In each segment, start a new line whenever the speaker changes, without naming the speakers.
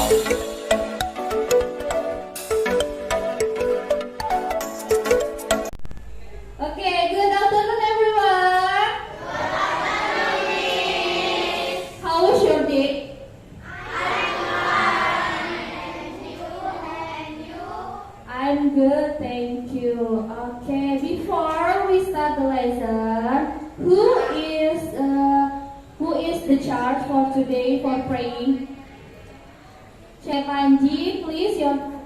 Okay, good afternoon everyone. How was your day? I'm good, thank you. Okay, before we start the lesson, who is the charge for today for praying? Cek Panji, please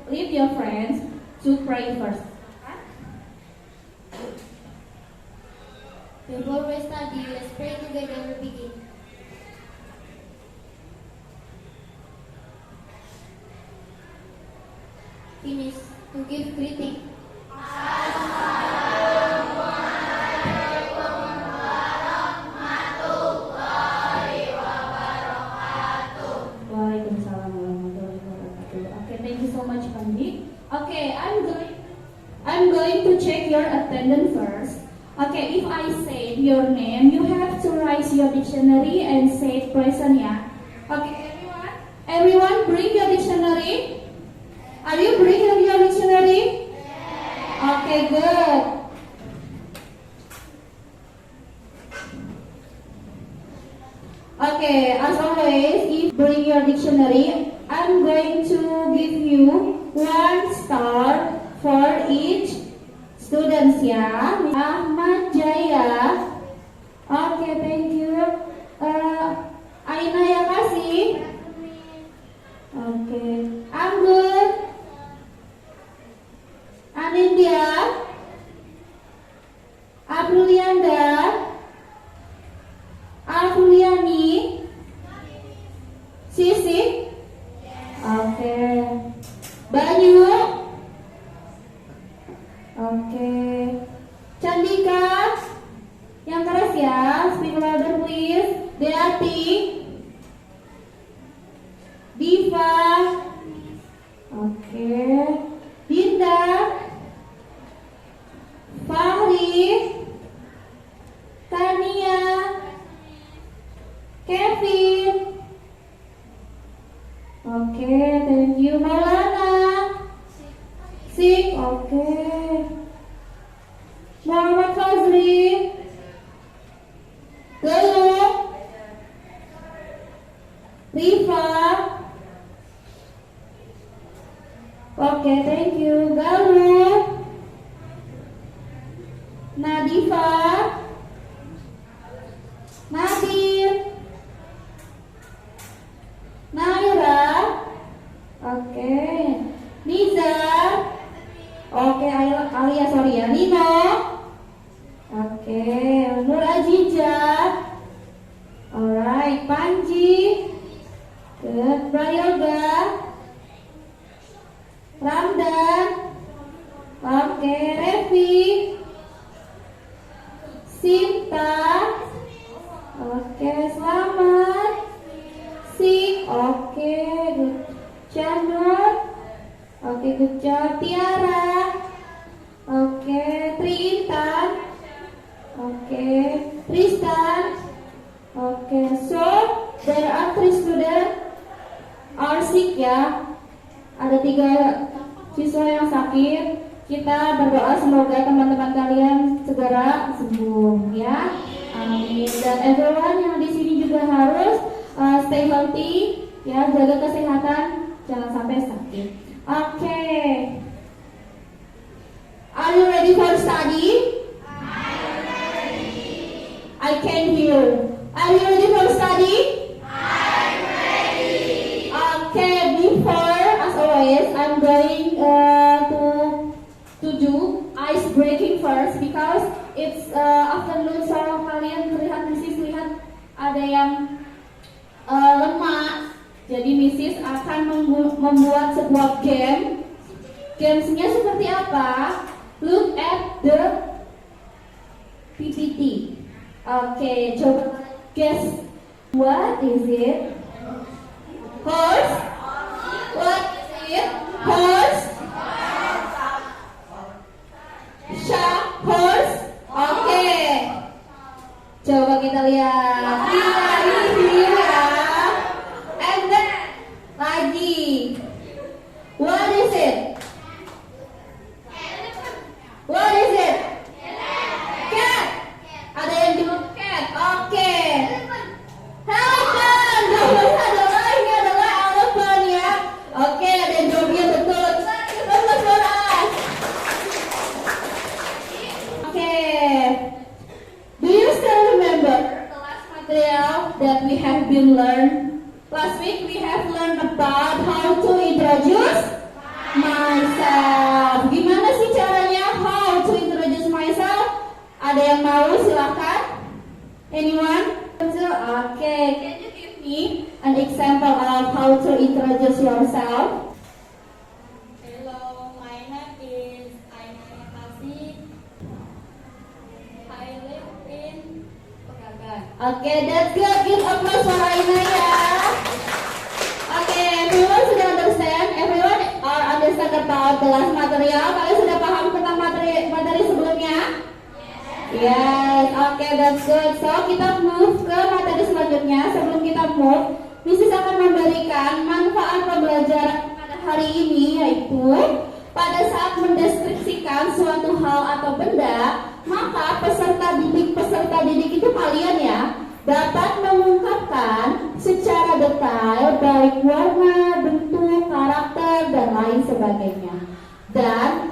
lead your friends to pray first.
Before we study, let's pray together. Begin. Finish. To give greeting.
Waalaikumsalam warahmatullahi wabarakatuh. Okay, thank you so much, Panji. Okay, I'm going to check your attendance first. Okay, if I say your name, you have to raise your dictionary and say present, yeah. Okay, everyone bring your dictionary. Are you bringing your dictionary? Okay, good. Okay, as always, if you bring your dictionary, I'm going to give you 1 star for each students, ya. Ahmad Jaya. Okay, thank you. Aina ya kasih. Okay, Anggun. Anindya. Abrulianda. Afuliani. Sisi. Okay. Banyu. Oke, Candika, yang keras ya, speak louder please. Deati, Diva, oke, Dinda, Fahri, Tania, Kevin, oke, thank you. Maulana, Sik, oke. Muhammad Fazri, Galuh, Rifa, oke, thank you. Galuh, Nadifa, Nadir, Naira, oke, Nizar, oke, Alia sorry ya, Nino, oke, Nur Ajijah, alright, Panji, good, Prayoga, Ramdan, oke, Revi, Sinta, oke, Selamat, Sik, oke, good, Chanur, oke, good job, Tiara, oke, Triintan, oke, Tristan, oke, so there are 3 students are sick ya. Ada 3 siswa yang sakit. Kita berdoa semoga teman-teman kalian segera sembuh ya. Amin. Dan everyone yang di sini juga harus stay healthy ya, jaga kesehatan, jangan sampai sakit. Oke. Are you ready for study? I'm ready. I can hear. Are you ready for study? I'm ready. Okay, before as always, I'm going to do ice breaking first because it's afternoon, so kalian terlihat Mrs. lihat ada yang lemah. Jadi Mrs. akan membuat sebuah game. Gamesnya seperti apa? Look at the PPT. Oke, coba guess what is it? Horse? What is it? Horse? Shark? Horse? Oke. Coba kita lihat. Ini ya. And then lagi. about how to introduce myself. Gimana sih caranya how to introduce myself? Ada yang mau? Silakan. Anyone? Okay. Can you give me an example of how to introduce yourself?
Hello, my name is Aina Kasih. I live in Pekalongan.
Okay, that's good. Give applause for Aina ya. Okay, everyone sudah understand? Everyone are understand about the last material? Kalian sudah paham tentang materi sebelumnya? Yes, okay, that's good. So, kita move ke materi selanjutnya. Sebelum kita move, Mrs. akan memberikan manfaat pembelajaran pada hari ini, yaitu pada saat mendeskripsikan suatu hal atau benda, maka peserta didik itu kalian ya, dapat mengungkapkan secara detail baik warna, bentuk, karakter, dan lain sebagainya. Dan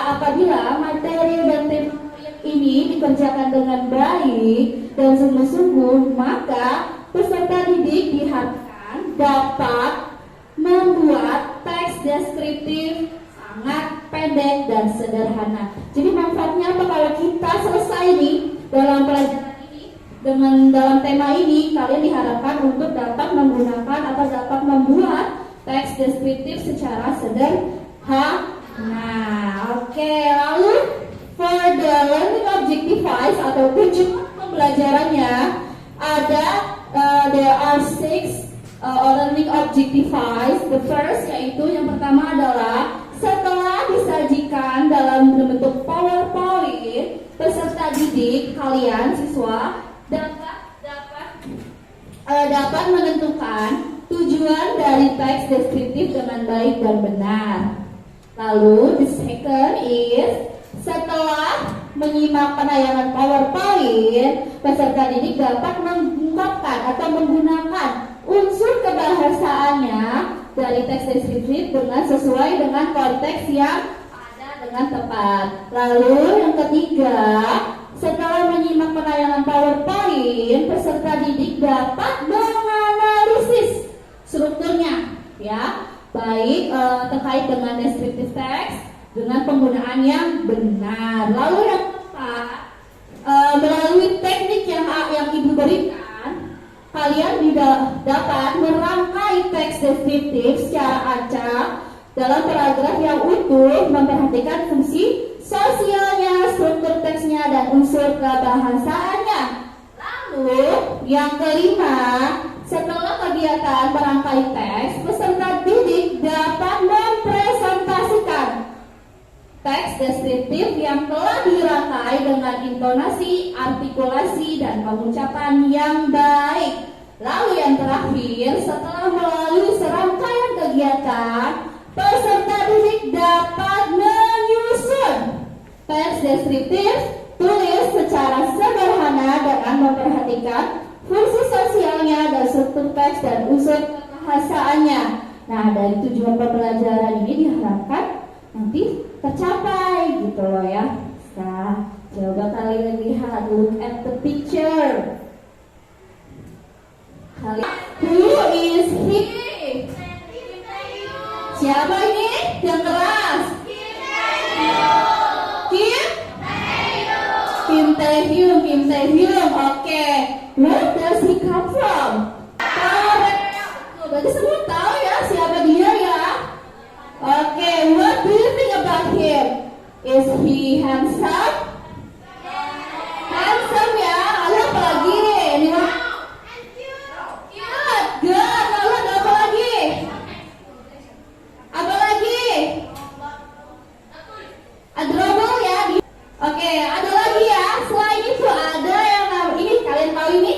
apabila materi dan tema ini dikerjakan dengan baik dan sungguh-sungguh, maka peserta didik diharapkan dapat membuat teks deskriptif sangat pendek dan sederhana. Jadi manfaatnya apa kalau kita selesai nih dalam pelajaran ini dengan dalam tema ini, kalian diharapkan untuk dapat menggunakan atau dapat membuat teks deskriptif secara sederhana. Oke, lalu for the learning objectives atau tujuan pembelajarannya ada there are 6 learning objectives. The first yaitu yang pertama adalah setelah disajikan dalam bentuk PowerPoint, peserta didik kalian siswa dapat menentukan tujuan dari teks deskriptif dengan baik dan benar. Lalu the second is setelah menyimak penayangan PowerPoint, peserta didik dapat mengungkapkan atau menggunakan unsur kebahasaannya dari teks deskriptif dengan sesuai dengan konteks yang ada dengan tepat. Lalu yang ketiga, setelah menyimak penayangan PowerPoint, peserta didik dapat menganalisis strukturnya, ya, baik terkait dengan deskriptif teks dengan penggunaan yang benar. Lalu yang keempat, melalui teknik yang Ibu berikan, kalian dapat merangkai teks deskriptif secara acak dalam paragraf yang utuh, memperhatikan fungsi sosialnya, struktur teksnya, dan unsur kebahasaannya. Lalu yang kelima, setelah kegiatan merangkai teks, peserta didik dapat mempresentasikan teks deskriptif yang telah dirangkai dengan intonasi, artikulasi, dan pengucapan yang baik. Lalu yang terakhir, setelah melalui serangkaian kegiatan, peserta didik dapat menyusun teks deskriptif tulis secara sederhana dengan memperhatikan fungsi sosialnya dan struktur teks dan unsur kebahasaannya. Nah, dari tujuan pembelajaran ini diharapkan nanti tercapai gitu loh ya. Nah, coba kalian lihat, look at the picture. Who is he? Siapa ini? Yang keras. Kim Taehyung. Oke. Where does he come from? Berarti semua tahu ya siapa dia ya. Oke, what do you think about him? Is he handsome? Handsome ya. Lalu apa lagi? Good. Lalu ada apa lagi? Apa lagi? Adorable ya. Oke, ada lagi ya. Selain itu ada yang ini kalian tahu ini?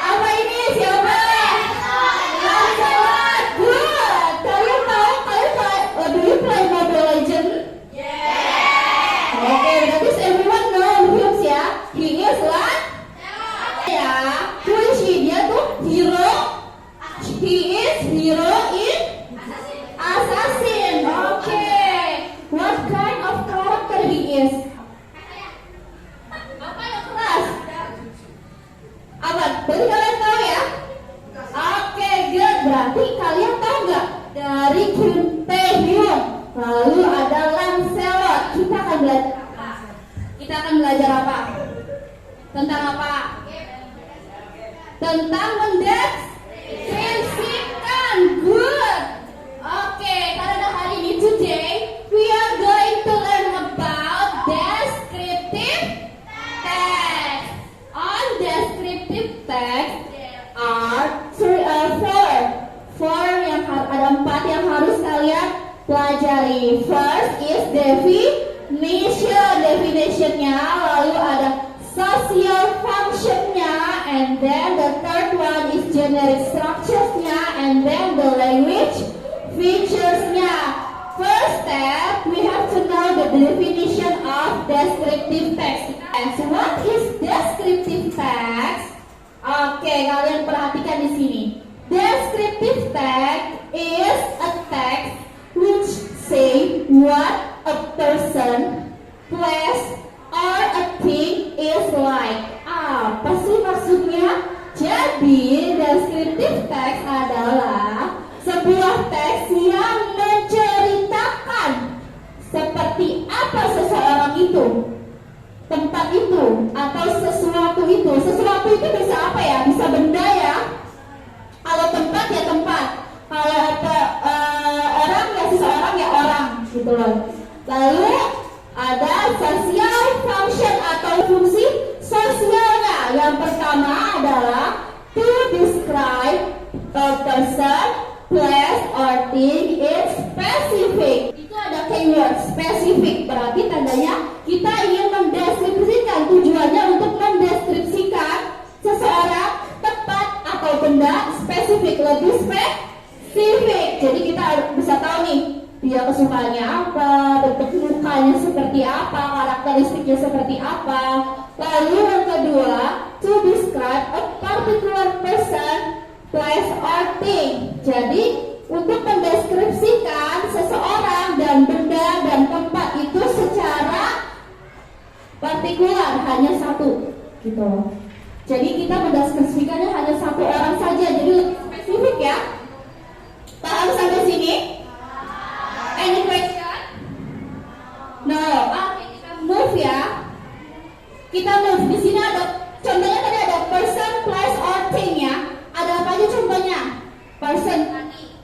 Apa ini? Siapa? Good. Kalian tahu? Do you play Mobile Legends? Oke, berarti everyone know him ya. He is what? Ya. Who is he? Dia tuh hero. He is hero in Assassin. Oke. What kind of character he is? Apa yang keras? Apa? Berarti kalian tahu ya? Oke. berarti kalian tahu nggak? Dari Kim Taehyung. Lalu ada Lancelot. Kita akan belajar apa? Kita akan belajar apa? Tentang apa? Tentang mendeskripsikan. Good. Oke, pada hari ini today we are going to learn about descriptive text. On descriptive text are four yang ada 4 yang harus kalian pelajari. First is definitionnya, lalu ada social functionnya, and then the third one is generic structuresnya, and then the language featuresnya. First step, we have to know the definition of descriptive text. And so what is descriptive text? Oke, kalian perhatikan di sini. Descriptive text is a text which say what a person, place, or a thing is like. Apa sih maksudnya? Jadi, descriptive text adalah sebuah teks yang menceritakan seperti apa seseorang itu, tempat itu, atau sesuatu itu. Sesuatu itu bisa apa ya? Bisa benda ya. Kalau tempat ya tempat. Kalau orang ya seseorang ya orang, gitu loh. Lalu ada social function atau fungsi sosialnya. Yang pertama adalah to describe a person, place, or thing is specific. Itu ada keyword specific, berarti tandanya kita ingin mendeskripsikan. Tujuannya untuk mendeskripsikan seseorang, tempat, atau benda spesifik, lebih spesifik. Jadi kita bisa tahu nih, dia kesukaannya apa, bentuk mukanya seperti apa, karakteristiknya seperti apa. Lalu yang kedua, to describe a particular person, place, or thing. Jadi untuk mendeskripsikan seseorang dan benda dan tempat itu secara partikular, hanya satu, gitu. Jadi kita mendeskripsikannya hanya satu orang saja, jadi lebih spesifik ya. Paham sampai sini? Any question? No. Oke, kita move ya. Kita move. Di sini ada contohnya, tadi ada person, place, or thing ya. Ada apa aja contohnya? Person,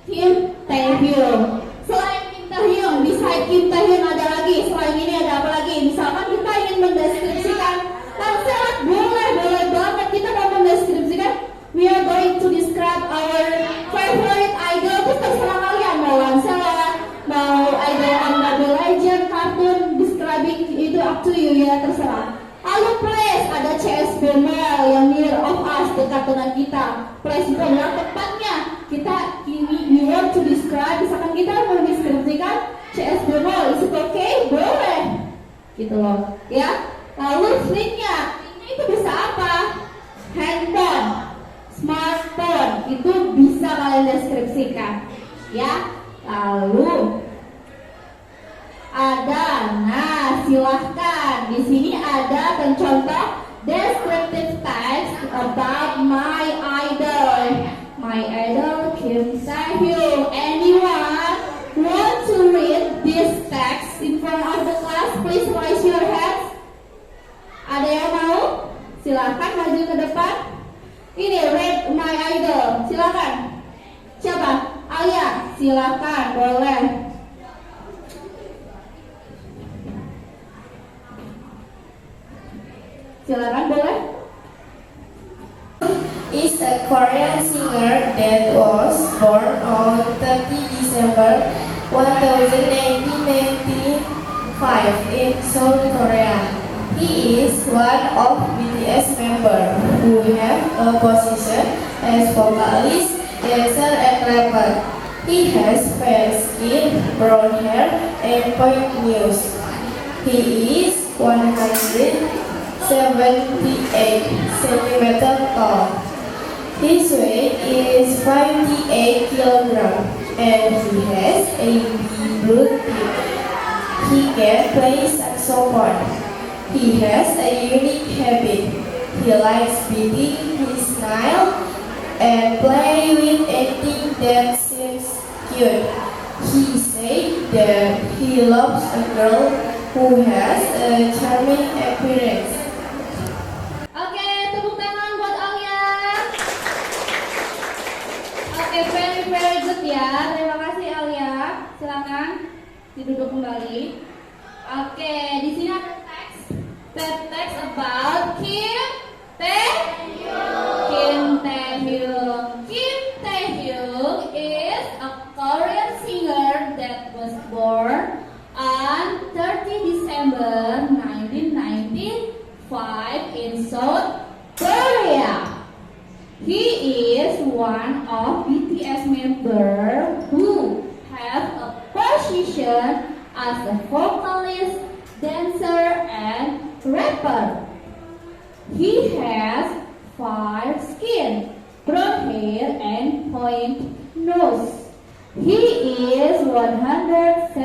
Kim Taehyung. Selain Kim Taehyung, beside Kim Taehyung ada lagi. Selain ini ada apa lagi? Misalkan kita ingin mendeskripsikan Lancelot, boleh banget kita mau mendeskripsikan. We are going to describe our favorite idol. Itu terserah kalian, mau Lancelot, mau idol on Mobile Legends, kartun, describing itu up to you ya, terserah. Lalu place, ada CSB Mall yang near of us, dekat dengan kita. Place itu adalah tempatnya. Kita we want to describe, misalkan kita mau mendeskripsikan CSB Mall, is it okay? Boleh, gitu loh ya. Lalu thing-nya itu bisa apa? Handphone, smartphone, itu bisa kalian deskripsikan ya. Lalu ada, nah silahkan di sini ada contoh descriptive text about my idol. My idol Kim Taehyung. Anyone want to read this text in front of the class? Please raise your hands. Ada yang mau? Silakan maju ke depan. Ini read my idol. Silakan. Siapa? Alia. Silakan, boleh. Silakan, boleh.
Is a Korean singer that was born on 30 December 1995 in South Korea. He is one of BTS members who have a position as vocalist, dancer, and rapper. He has fair skin, brown hair, and point nose. He is 178 centimeters tall. His weight is 58 kilograms, and he has a blue tip. He can play saxophone. He has a unique habit. He likes beating his nail and play with anything good. He said that he loves a girl who has a charming appearance.
Oke, tepuk tangan buat Alia. Oke, very good ya. Terima kasih Alia. Silakan duduk kembali. Oke, di sini ada teks. Teks about Kim Tae-hyung. Kim Tae-hyung. Kim Tae-hyung is a Korean singer that was born on 30 December 1995 in South Korea. He is one of BTS members who have a position as a vocalist, dancer, and rapper. He has fair skin, brown hair, and point nose. He is 178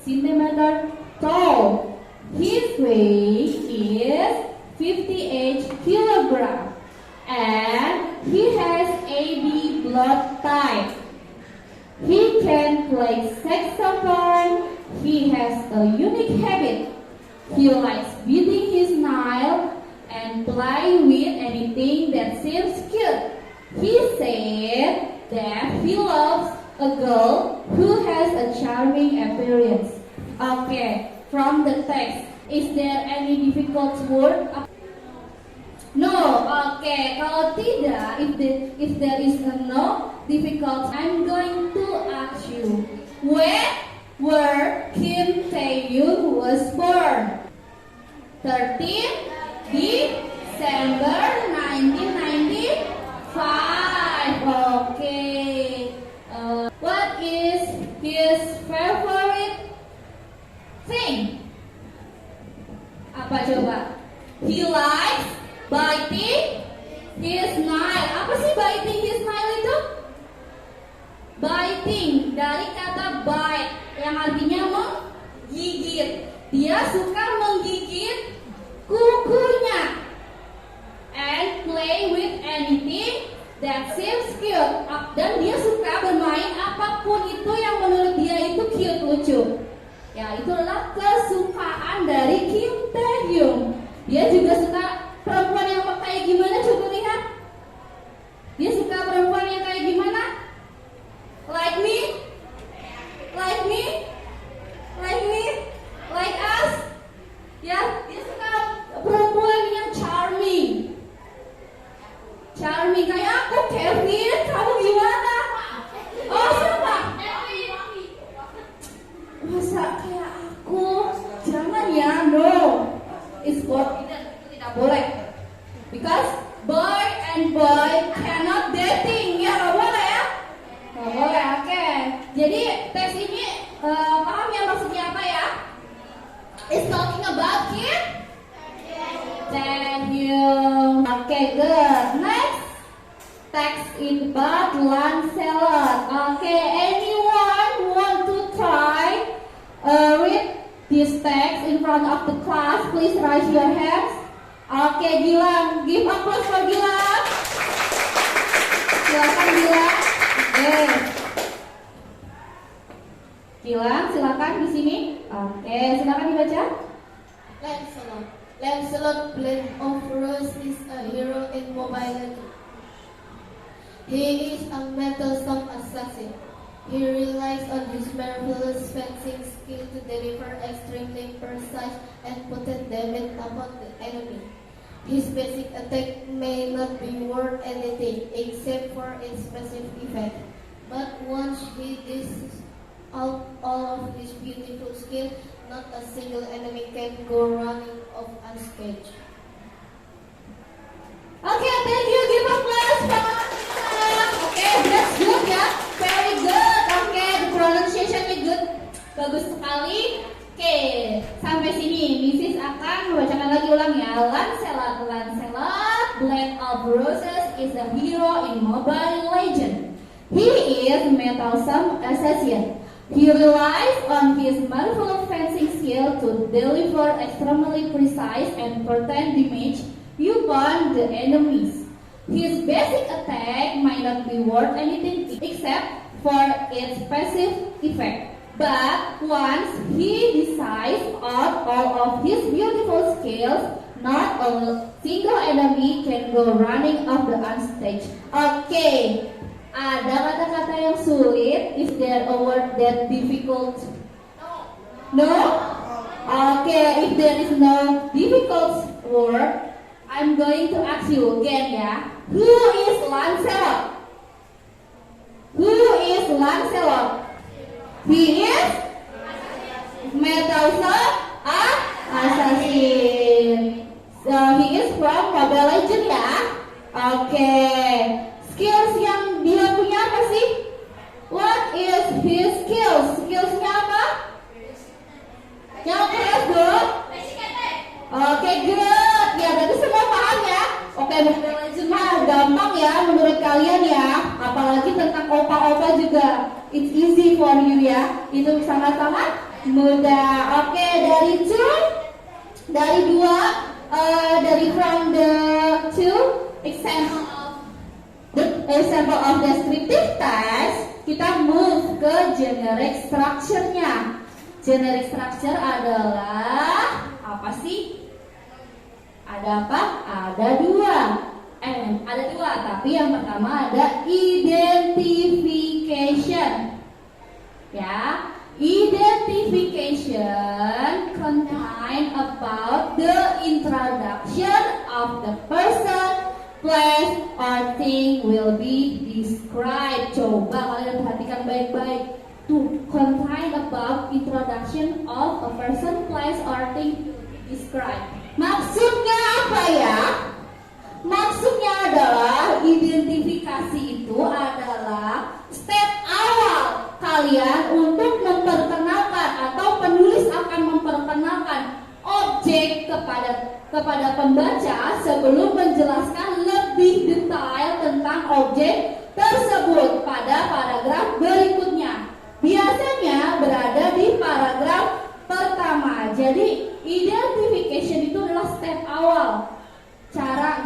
centimeters tall. His weight is 58 kilograms, and he has AB blood type. He can play saxophone. He has a unique habit. He likes biting his nail and play with anything that seems cute. He said that he loves a girl who has a charming appearance. Okay, from the text, is there any difficult word? No, okay. Kalau tidak, if there is a no difficult, I'm going to ask you, where Kim Tae-hyung was born? 13 December 1995. Okay. What is his favorite thing? Apa coba? He likes biting his nail. Apa sih biting his nail itu? Biting dari kata bite yang artinya menggigit. Dia suka menggigit kukunya. And play with anything that seems cute. Dan dia suka bermain apapun itu yang menurut dia itu cute, lucu. Ya, itulah kesukaan dari Kim Tae-hyung. Dia juga suka perempuan yang kayak gimana, coba lihat. Dia suka perempuan yang kayak gimana? Like me? Like me? Like me? Like us? Ya, dia suka perempuan yang charming. Charming kayak aku, Kevin. Kamu gimana? Oh, siapa? Masa kayak aku? Jangan ya, no. It's forbidden, itu tidak boleh. Because boy and boy cannot dating. Ya, nggak boleh ya? Nggak boleh, oke. Jadi teks ini paham ya maksudnya apa ya? It's talking about Kim Tae-hyung. Okay, good. Next, text in about Lancelot. Okay, anyone want to try read this text in front of the class? Please raise your hands. Okay, Gilang, give applause for Gilang. Silakan Gilang. Okay. Gilang, silakan di sini. Oke, silakan dibaca.
Lancelot. Lancelot Blade of Rose is a hero in Mobile Legends. He is a meddlesome assassin. He relies on his marvelous fencing skill to deliver extremely precise and potent damage upon the enemy. His basic attack may not be worth anything except for its passive effect. But once he dishes out all of his beautiful skill, not a single enemy can go running off unscathed.
Okay, thank you. Give applause for Okay, that's good ya. Very good. Okay, the pronunciation-nya good. Bagus sekali. Okay, sampai sini Mrs. akan membacakan lagi ulang ya. Lancelot, Lancelot, Blade of Roses is a hero in Mobile Legends. He is a meddlesome assassin. He relies on his marvelous fencing skill to deliver extremely precise and potent damage upon the enemies. His basic attack might not be worth anything except for its passive effect. But once he decides on all of his beautiful skills, not a single enemy can go running off the unstage. Okay, ada kata-kata yang sulit? Is there a word that difficult? No? Okay, if there is no difficult word, I'm going to ask you again ya. Who is Lancelot? Who is Lancelot? He is Medusa assassin. So he is from Mobile Legends ya. Oke. Skills yang dia punya apa sih? What is his skills? Skillsnya apa? Yang keras good. Oke, good. Ya, berarti semua paham ya. Oke, Mobile Legends mah gampang ya menurut kalian ya. Apalagi tentang opa-opa juga. It's easy for you ya. Itu sangat-sangat mudah. Oke, dari from the two example of descriptive text, kita move ke generic structure-nya. Generic structure adalah apa sih? Ada apa? Ada dua, tapi yang pertama ada identification. Ya, identification contain about the introduction of the person, place, or thing will be described. Coba kalian perhatikan baik-baik. To contain about introduction of a person, place, or thing described. Maksudnya apa ya? Maksudnya adalah identifikasi itu adalah step awal kalian untuk memperkenalkan atau penulis akan memperkenalkan objek kepada pembaca sebelum menjelaskan lebih detail tentang objek tersebut pada paragraf berikutnya. Biasanya berada di paragraf pertama. Jadi identification itu adalah step awal.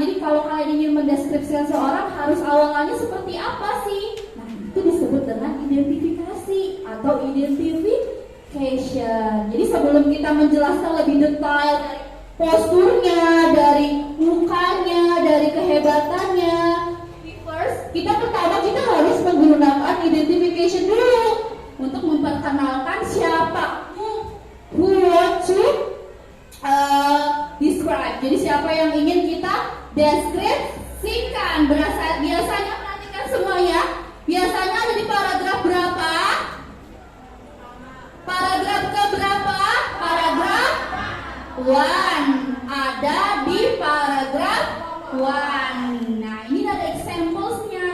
Jadi kalau kalian ingin mendeskripsikan seorang, harus awalannya seperti apa sih? Nah, itu disebut dengan identifikasi atau identification. Jadi sebelum kita menjelaskan lebih detail dari posturnya, dari mukanya, dari kehebatannya, kita harus menggunakan identification dulu untuk memperkenalkan siapa who want to describe. Jadi siapa yang ingin kita deskripsikan. Biasanya perhatikan semuanya. Biasanya ada di paragraf berapa? Paragraf ke berapa? Paragraf 1. Ada di paragraf 1. Nah, ini ada examplesnya.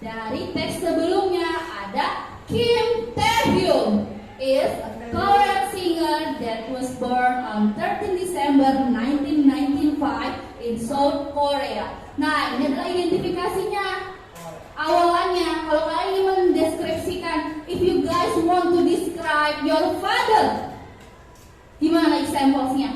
Dari teks sebelumnya ada Kim Taehyung is a Korean singer that was born on 13 December 1995 in South Korea. Nah, ini adalah identifikasinya. Awalannya, kalau kalian ingin mendeskripsikan, if you guys want to describe your father, gimana examplesnya?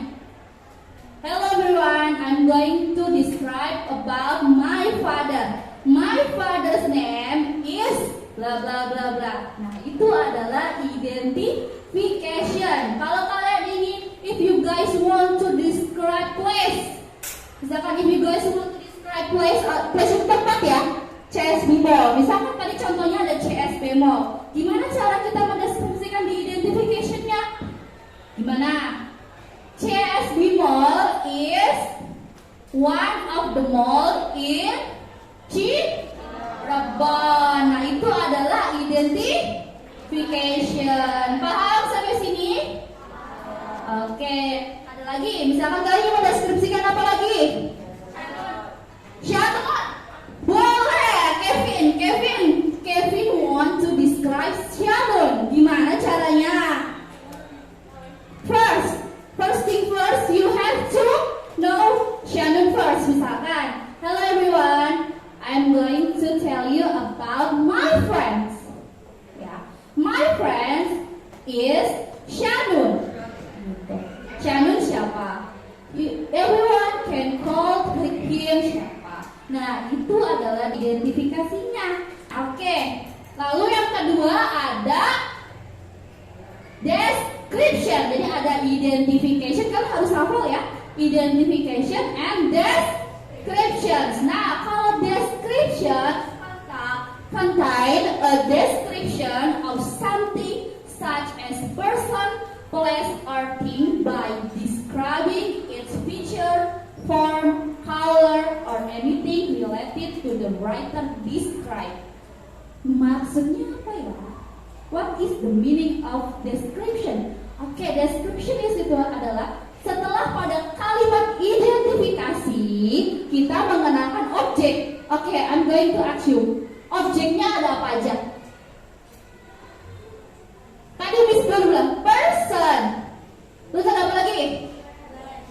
Hello everyone, I'm going to describe about my father. My father's name is bla bla bla bla. Nah, itu adalah identification. Kalau kalian ingin, if you guys want to describe place, misalkan if you guys want to describe place itu tempat ya, CSB Mall. Misalkan tadi contohnya ada CSB Mall. Gimana cara kita mendeskripsikan di identification-nya? Gimana? CSB Mall is one of the mall in Cirebon. Nah, itu adalah identification. Paham sampai sini? Oke. Ada lagi? Misalkan kalian mau deskripsikan apa lagi? Shannon. Boleh. Kevin want to describe Shannon. Gimana caranya? First thing first, you have to know Shannon first. Misalkan, hello everyone, I'm going to tell you about my friends. Yeah. My friends is Shannon. Shannon siapa? Everyone can call him siapa. Nah, itu adalah identifikasinya. Oke. Lalu yang ada description. Jadi ada identification, kan harus hafal ya. Identification and descriptions. Nah, kalau description contain a description of something such as person, place, or thing by describing its feature, form, color, or anything related to the writer described. Maksudnya apa ya? What is the meaning of description? Oke, description itu adalah setelah pada kalimat identifikasi kita mengenalkan objek. Oke, I'm going to ask you. Objeknya ada apa aja? Tadi Miss baru bilang person. Terus ada apa lagi?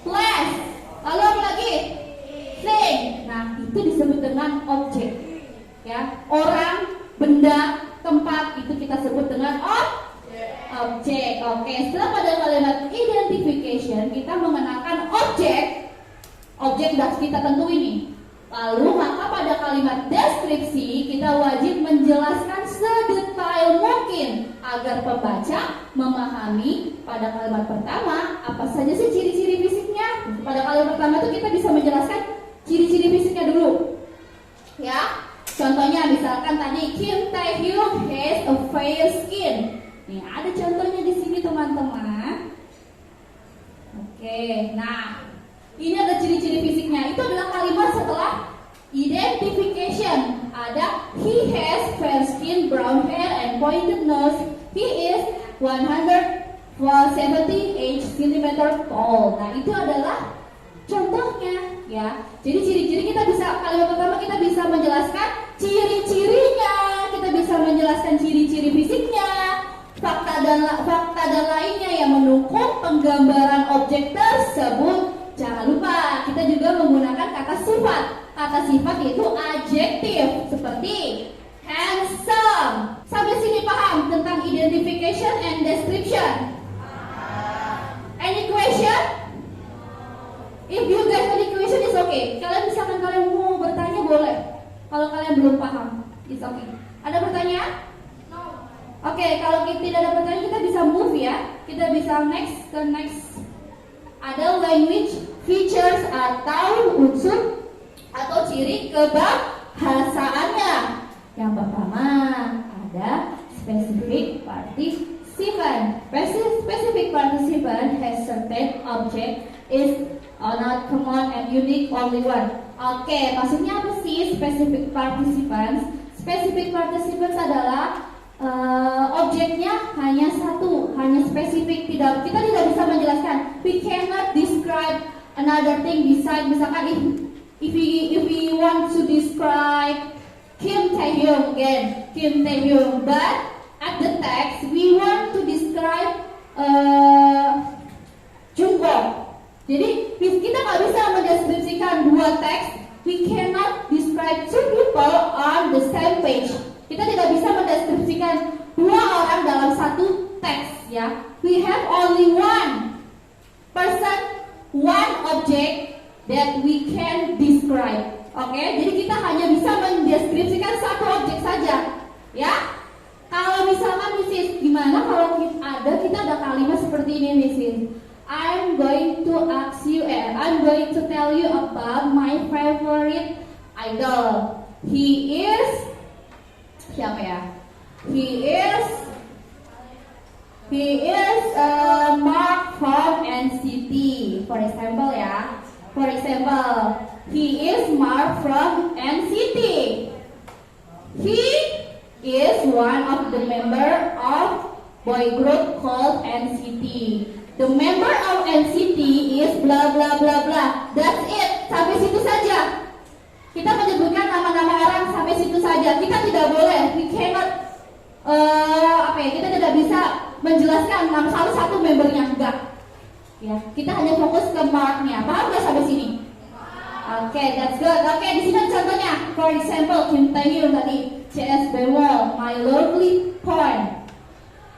Place. Lalu apa lagi? Thing. Nah, itu disebut dengan objek. Ya, orang, benda, tempat itu kita sebut dengan objek. Oke, setelah pada kalimat identification kita mengenalkan objek. Objek sudah kita tentu ini. Lalu maka pada kalimat deskripsi kita wajib menjelaskan sedetail mungkin agar pembaca memahami pada kalimat pertama apa saja sih ciri-ciri fisiknya. Pada kalimat pertama itu kita bisa menjelaskan ciri-ciri fisiknya dulu. Ya, contohnya misalkan tadi Kim Tae-hyung has a fair skin. Nih ada contohnya di sini teman-teman. Oke, nah ini ada ciri-ciri fisiknya. Itu adalah kalimat setelah identification. Ada he has fair skin, brown hair, and pointed nose. He is 170 cm tall. Nah itu adalah contohnya, ya. Jadi ciri-ciri kita bisa, kalimat pertama kita bisa menjelaskan ciri-cirinya, kita bisa menjelaskan ciri-ciri fisiknya, fakta dan lainnya yang mendukung penggambaran objek tersebut. Jangan lupa kita juga menggunakan kata sifat. Kata sifat itu adjektif seperti handsome. Sampai sini paham tentang identification and description? Any question? If you guys any question is okay. Kalian misalkan kalian mau bertanya boleh. Kalau kalian belum paham, it's okay. Ada pertanyaan? No. Oke, kalau tidak ada pertanyaan kita bisa move ya. Kita bisa next ke next. Ada language features atau unsur atau ciri kebahasaannya. Yang pertama ada specific participant. Specific participant has certain object is not common and unique only one. Oke, maksudnya apa sih specific participants? Specific participants adalah objeknya hanya satu, hanya spesifik, kita tidak bisa menjelaskan. We cannot describe another thing beside, misalkan if we want to describe Kim Tae-hyung again, Kim Tae-hyung, but at the text we want to describe Jungkook. Jadi kita nggak bisa mendeskripsikan dua teks. We cannot describe two people on the same page. Kita tidak bisa mendeskripsikan dua orang dalam satu teks, ya. We have only one person, one object that we can describe. Oke, jadi kita hanya bisa mendeskripsikan satu objek saja, ya. Kalau misalkan Mrs. gimana kalau kita ada kalimat seperti ini, Mrs. I'm going to tell you about my favorite idol. He is siapa ya? He is Mark from NCT. For example ya. For example, he is Mark from NCT. He is one of the member of boy group called NCT. The member of NCT is bla bla bla bla. That's it. Sampai situ saja. Kita menyebutkan nama-nama orang sampai situ saja. Kita tidak boleh. We cannot kita tidak bisa menjelaskan nama salah satu membernya, enggak. Ya, kita hanya fokus ke marknya. Paham nggak sampai sini? Oke, that's good. Oke, di sini contohnya. For example, Kim Tae-hyung tadi, CS bemol, my lovely point.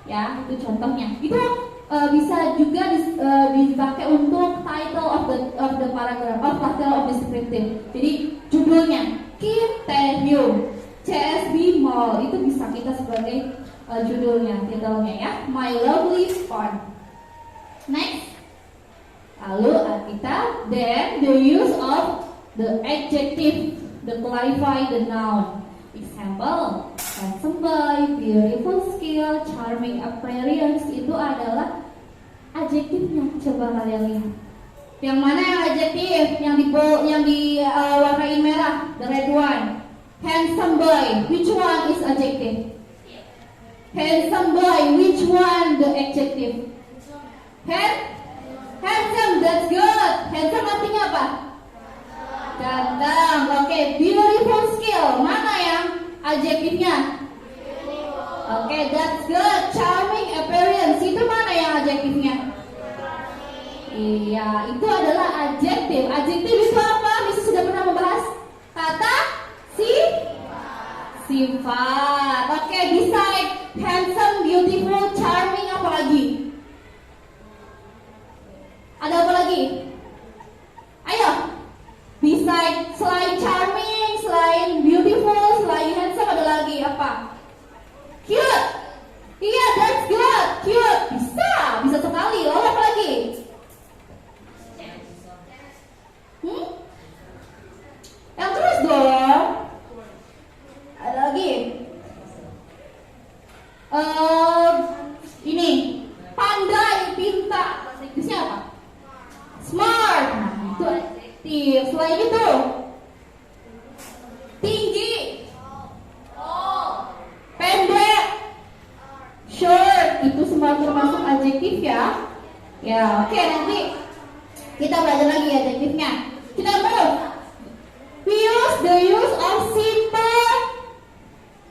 Ya, itu contohnya. Itu bisa juga dipakai untuk title of the paragraph, title of descriptive. Jadi judulnya Kim Tae-hyung, CS bemol, itu bisa kita sebagai judulnya, titelnya ya. My lovely fawn. Next. Lalu kita then the use of the adjective, the qualify the noun. Example, handsome boy, beautiful skill, charming appearance itu adalah adjektifnya. Coba kalian lihat. Yang mana yang adjektif? Yang diwarnain merah, the red one. Handsome boy, which one is adjective? Handsome boy, which one the adjective? Handsome, that's good. Handsome artinya apa? Ganteng. Oke, beautiful skill. Mana yang adjektifnya? Oke, that's good. Charming appearance. Itu mana yang adjektifnya? Iya, itu adalah adjektif. Adjektif itu apa? Bisa sudah pernah membahas kata sifat. Oke, beside handsome, beautiful, charming, apa lagi? Ada apa lagi? Ayo. Beside, selain charming, selain beautiful, selain handsome, ada lagi apa? Cute. Iya, that's good. Cute. Bisa sekali. Lalu apa lagi? Yang terus dong. Ada lagi. Ini pandai, pintar. Bahasa Inggrisnya apa? Smart. Nah, itu adjektif. Selain itu, tinggi, pendek, short. Itu semua termasuk adjektif ya. Ya, oke, nanti kita belajar lagi adjektifnya. Kita move. We use the use of simple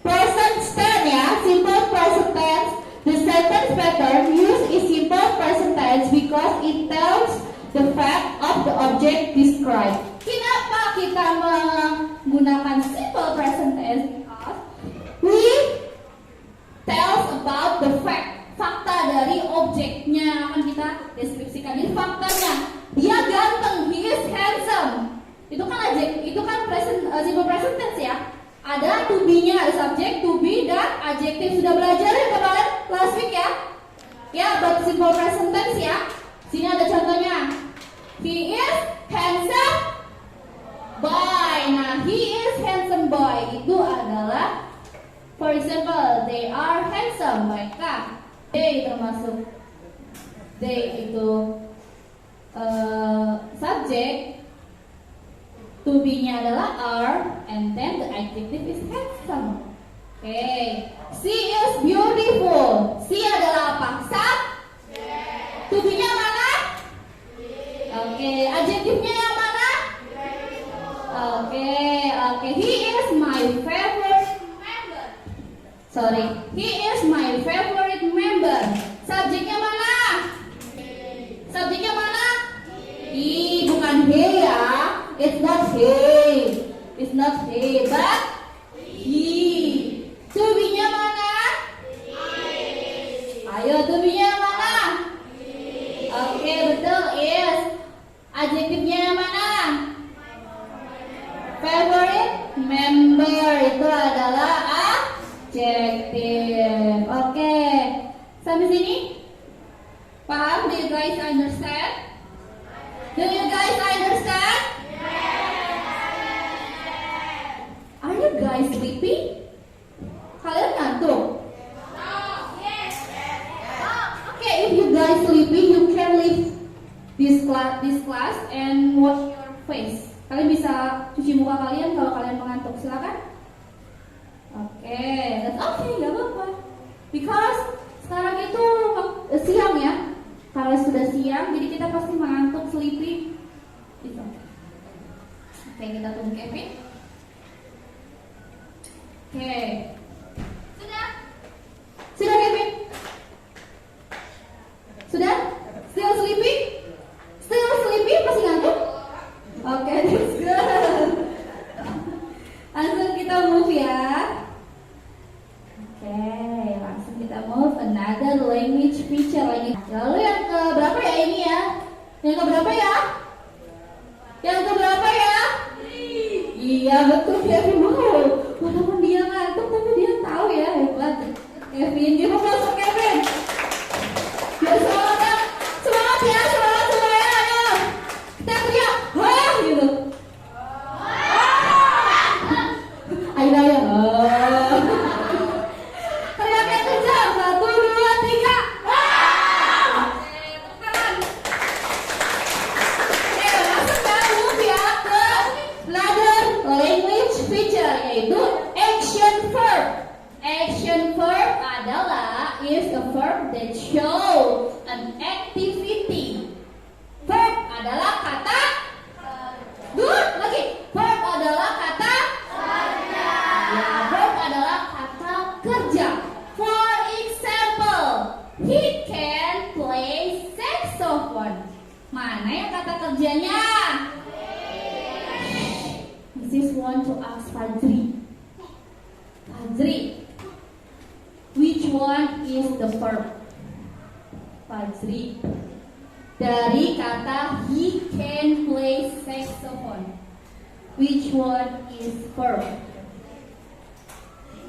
present tense ya. Simple present tense. The sentence pattern used is simple present tense because it tells the fact of the object described. Kenapa kita menggunakan simple present tense? Because we tells about the fact, fakta dari objeknya akan kita deskripsikan. Jadi faktanya, dia ganteng, he is handsome. Itu kan present, simple present tense ya. Ada to be-nya, ada subject, to be, dan adjektif. Sudah belajar ya kemarin last week ya? Ya, buat simple present tense ya. Sini ada contohnya. He is handsome boy. Nah, he is handsome boy itu adalah, for example, they are handsome. Mereka, they termasuk, they itu subject, to be-nya adalah are, and then the adjective is handsome. Okay. She is beautiful. She adalah apa? Subject. To be-nya mana? Oke, adjektifnya yang mana? Oke. He is my favorite member. Sorry, he is my favorite member. Subjeknya mana? Subjeknya mana? He, bukan he ya. It's not he. It's not he, but he. To be-nya mana? Ayo, to be-nya mana? Oke, betul, is. Adjektifnya yang mana? Favorite member itu adalah adjektif. Oke, sampai sini paham? Do you guys understand? Do you guys understand? Are you guys sleepy? Kalian ngantuk? Okay, if you guys sleepy, you can leave this class and wash your face. Kalian bisa cuci muka kalian kalau kalian mengantuk. Silakan. Oke, that's okay, nggak apa-apa. Because sekarang itu siang ya. Kalau sudah siang, jadi kita pasti mengantuk, sleepy. Gitu. Oke, kita tunggu Kevin. Oke. Sudah Kevin? Sudah? Still sleepy? Still sleepy? Masih ngantuk? Oke, that's good. Langsung kita move ya. Oke, langsung kita move another language feature lagi. Lalu yang ke berapa ya ini ya? Yang ke berapa ya? Yang ke berapa ya? Iya betul Kevin. Wow, walaupun dia ngantuk tapi dia tahu ya, hebat. adalah is a verb that show an activity. Verb adalah kata good. Lagi. Verb adalah kata kerja. Ya, verb adalah kata kerja. For example, he can play saxophone. Mana yang kata kerjanya? This is one to ask Fajri. Fajri, which one is the verb? Fajri, dari kata he can play saxophone, which one is verb?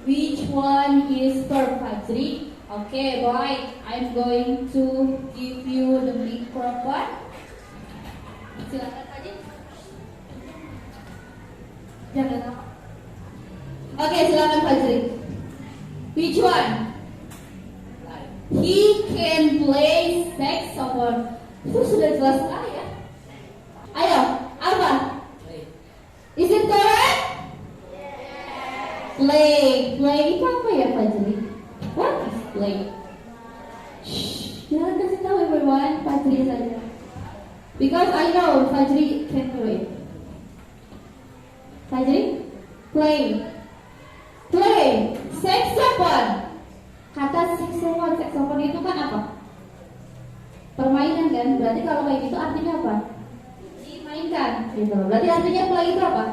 Which one is verb, Fajri? Okay, boy, I'm going to give you the microphone. Silakan Fajri. Jangan apa. Oke, silakan Fajri. Which one? He can play saxophone. Itu sudah jelas sekali ya. Ayo, apa? Is it correct? Play. Play itu apa ya, Fajri? What is play? Shh, jangan kasih tahu everyone, Fajri saja. Because I know Fajri can do it. Fajri, play. Play, saxophone. Kata saxophone itu kan apa? Permainan kan? Berarti kalau kayak gitu artinya apa? Dimainkan. Gitu. Berarti artinya play itu apa?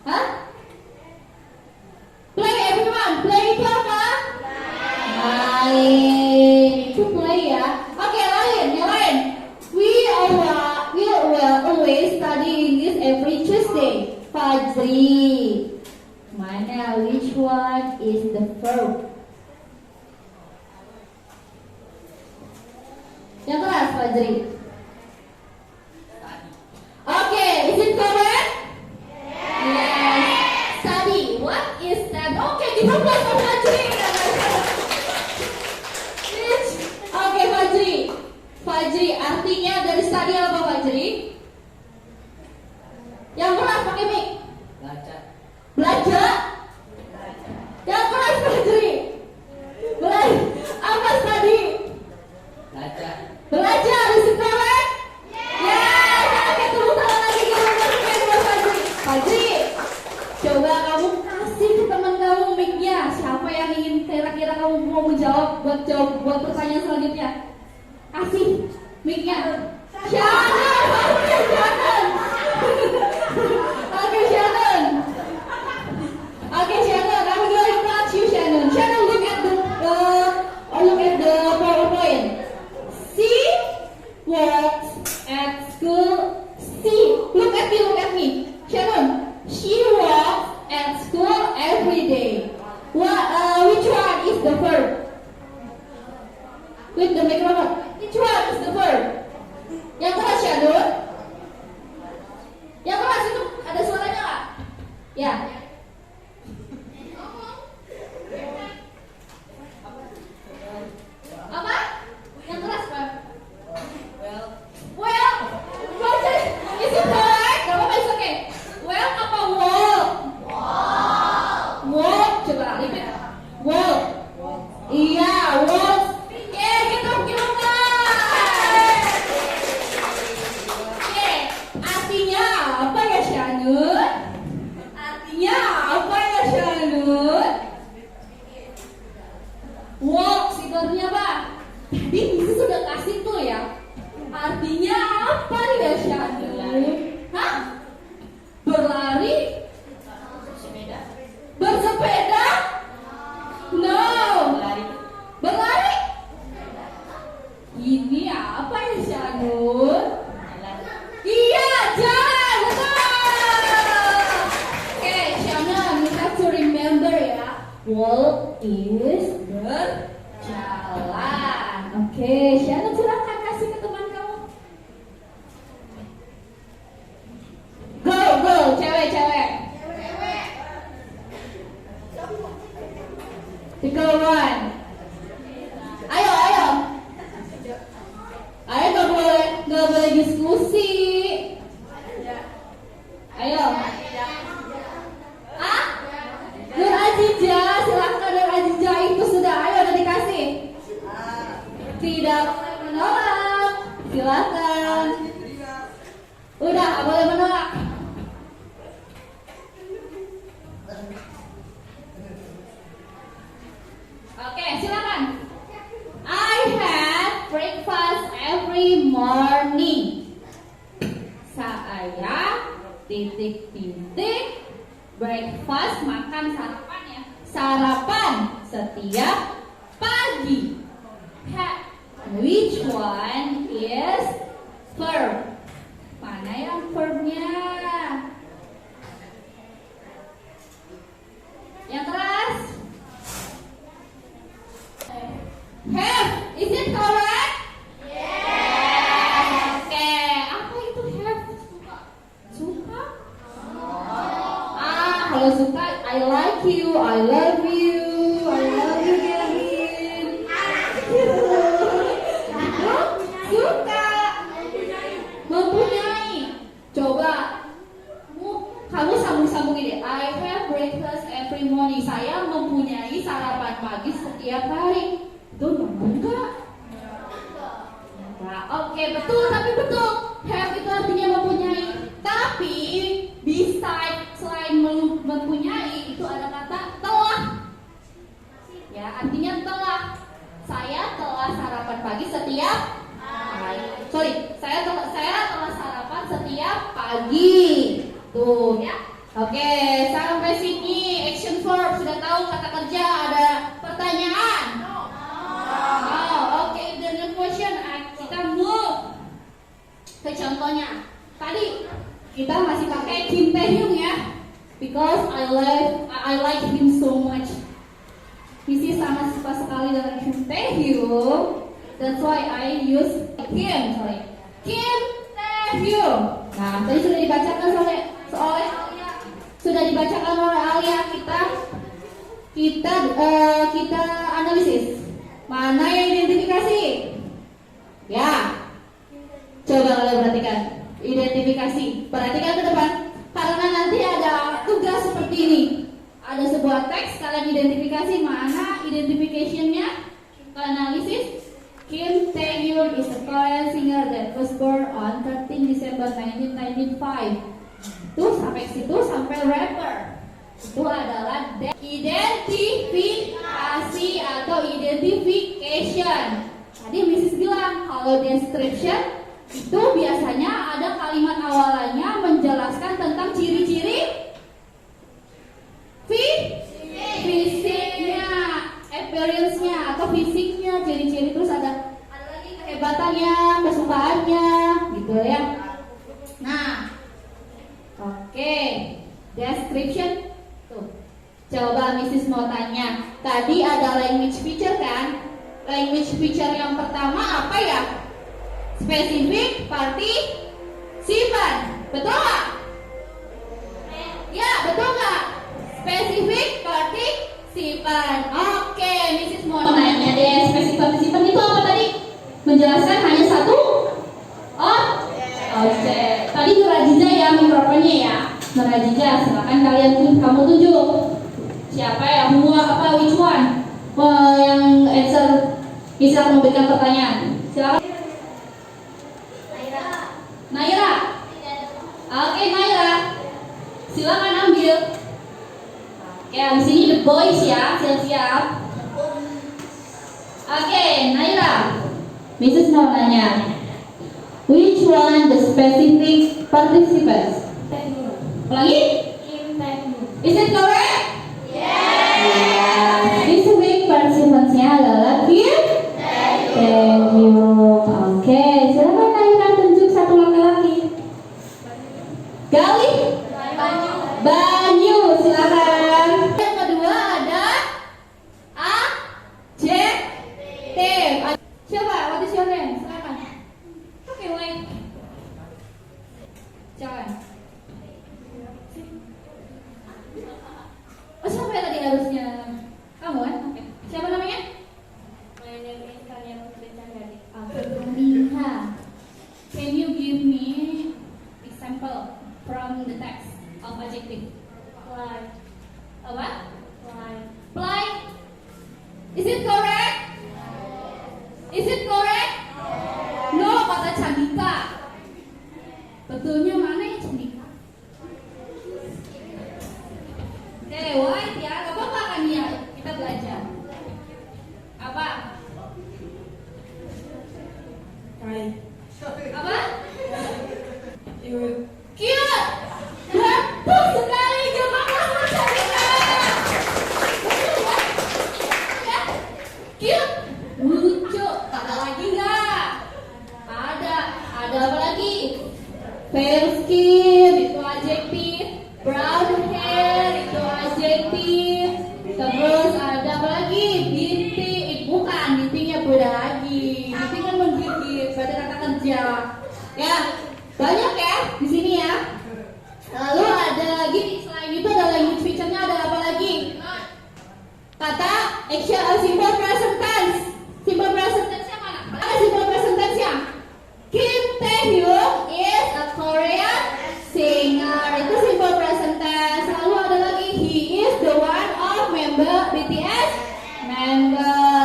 Hah? Play everyone. Play itu apa? Main. Itu play ya. Oke, lain. Yang lain. We will always study English every Tuesday. Fajri. Mana? Which one is the verb? Yang keras, Fajri. Okay, is it correct? Yes. Study. What is that? Okay, kita plus sama Fajri. Okay, Fajri. Fajri, artinya dari study apa, Fajri? Yang keras pakai mic. Belajar. Yang keras, Fajri. Belajar. Apa study? Belajar, is it correct? Yes. Oke, tepuk tangan lagi ke Fajri. Fajri, coba kamu kasih ke teman kamu mic-nya. Siapa yang ingin kira-kira kamu mau menjawab buat pertanyaan selanjutnya? Kasih mic-nya. Shannon, oke Shannon. Oke Shannon. Okay, Shannon, I'm going to ask you, Shannon. Shannon, look at the PowerPoint. She works at school. Look at me. Shannon, she works at school every day. Which one is the verb? With the microphone. Which one is the verb? Yang keras, Shannon. Yang keras itu ada suaranya nggak? Ya. Apa? Yang keras, Pak? Well, is it correct? Gak apa-apa, it's okay. Well apa walk? Walk, coba repeat. Walk. Iya, walk. Gitu. Oke, artinya apa ya, Shannon? Artinya apa ya, Shannon? Walk, sigurnya apa? Tadi Misi sudah kasih tuh ya. Artinya apa ya, Shannon? Hah? Berlari? Bersepeda? No. Berlari? Ini apa ya, Shannon? Iya, jalan. Betul. Oke, Shannon, you have to remember ya. Walk is berjalan. Oke, Shannon silakan kasih ke teman kamu. Go, cewek. The girl one. Ayo. Nggak boleh diskusi. Ayo. Nur Azizah, silakan Nur Azizah, itu sudah Silakan. Udah, nggak boleh menolak. Oke, silakan. I have breakfast every morning. Saya titik-titik breakfast, makan sarapan ya. Sarapan setiap pagi. Which one is verb? Mana yang verbnya? Yang keras? Have, is it correct? Yes. Oke, apa itu have? Suka? Kalau suka, I like you, I love you, I love you, Kevin. Suka. Mempunyai. Coba kamu sambung-sambungin deh. I have breakfast every morning. Saya mempunyai sarapan pagi setiap hari. Itu nyambung nggak? Nah, oke, betul, tapi betul. Have itu artinya mempunyai. Tapi selain mempunyai itu ada kata telah. Ya, artinya telah. Saya telah sarapan pagi setiap hari. Saya telah sarapan setiap pagi. Tuh ya. Oke, sampai sini action verb sudah tahu kata kerja. Ada pertanyaan? Oke, the question kita move ke contohnya. Tadi kita masih pakai Kim Taehyung ya, because I like him so much. Missy sangat suka sekali dengan Kim Taehyung. That's why I use Kim Taehyung. Nah, tadi sudah dibacakan oleh Alia. Kita analisis. Mana yang identifikasi? Ya. Coba kalian perhatikan. Identifikasi. Perhatikan ke depan. Karena nanti ada tugas seperti ini. Ada sebuah teks, kalian identifikasi mana identification-nya. Analisis. Kim Taehyung is a Korean singer that was born on 13 December 1995. Itu sampai situ sampai rapper. Itu adalah identifikasi atau identification. Tadi Mrs. bilang kalau description itu biasanya ada kalimat awalannya menjelaskan tentang ciri-ciri fisiknya, appearance-nya atau fisiknya, ciri-ciri, terus ada lagi kehebatannya, kesukaannya, gitu ya. Nah, oke, description tuh. Coba Mrs. mau tanya, tadi ada language feature kan? Language feature yang pertama apa ya? Specific participle, betul nggak? Ya, betul nggak? Specific participle. Oke, Mrs. mau nanya deh, specific participle itu apa tadi? Menjelaskan hanya satu objek. Tadi Nurajiza ya mikrofonnya ya. Nurajiza, silakan kamu tunjuk. Siapa yang which one? Yang answer bisa memberikan pertanyaan. Silakan. Naira. Oke, Naira. Silakan ambil. Oke, di sini the boys ya, siap-siap. Oke, Naira. Mrs. mau nanya. Which one the specific participants? Ulangi? Is it correct? Yes. Specific participants-nya adalah Kim Taehyung. Oke, silakan Naira tunjuk satu laki-laki. Gali? Banyu, silakan. Yang kedua ada adjective. Siapa? What is your name? Silakan. Oke, wait. Jangan. Oh, siapa yang tadi harusnya? Kamu kan? Oke. Siapa namanya?
My name is Kania Putri Chandani.
Kania. Can you give me example from the text of adjective?
Fly.
What?
Fly.
Fly. Is it correct? Is it correct? No, kata mention a simple present tense. Simple present tense-nya mana? Ada simple present tense-nya. Kim Taehyung is a Korean singer. Itu simple present tense. Lalu ada lagi, he is the one of member BTS member.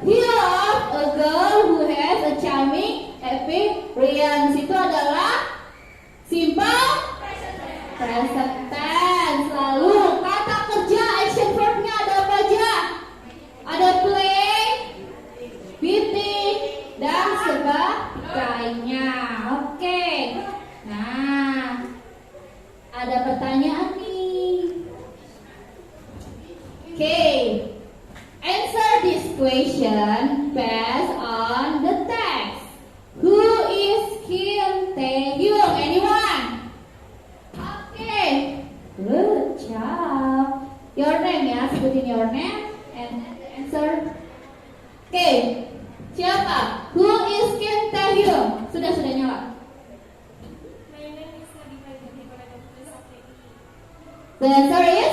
He loves a girl who has a charming appearance. Itu adalah simple present tense. Lalu kata kerja action verb-nya ada apa aja? Ada play, beating, dan sebagainya. Oke. Nah, ada pertanyaan nih. Oke. Answer this question based on the text. Who is Kim Taehyung? Anyone? Okay. Good job. Your name ya, sebutin your name and answer. Okay. Siapa? Who is Kim Taehyung? Sudah nyala.
My name is Nadifa Nikolai Dr. Sakredi.
The answer is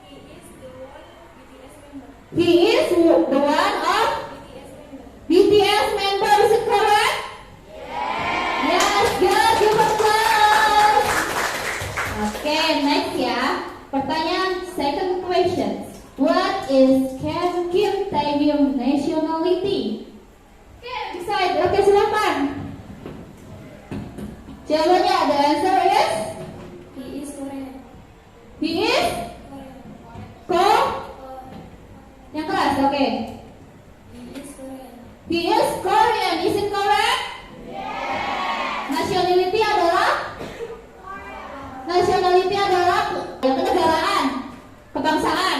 He is the one BTS member.
he is the one of
BTS member.
BTS member. Is it correct? Yes, good. Give applause. Okay, next ya. Pertanyaan second question. What is Kim Taehyung nationality? Okay, decide. Oke, silakan. Jawabannya, the answer is
He is Korean.
he is
Korean.
yang keras. Oke.
He is Korean.
He is Korean. Is it correct? Nationality adalah kenegaraan, kebangsaan,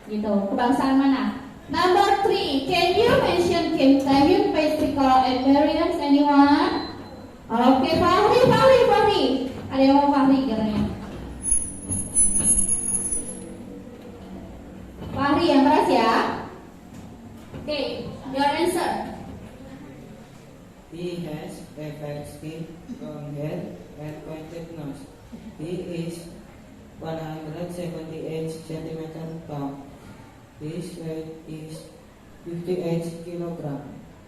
gitu. Kebangsaan mana? Number 3. Can you mention Kim Taehyung physical appearance? Anyone? Oke, Fahri. Ada yang mau Fahri katanya? Fahri yang keras ya. Oke, your answer.
He has a fair skin, long hair, and pointed nose. He is 178 cm tall. His weight is 58 kg.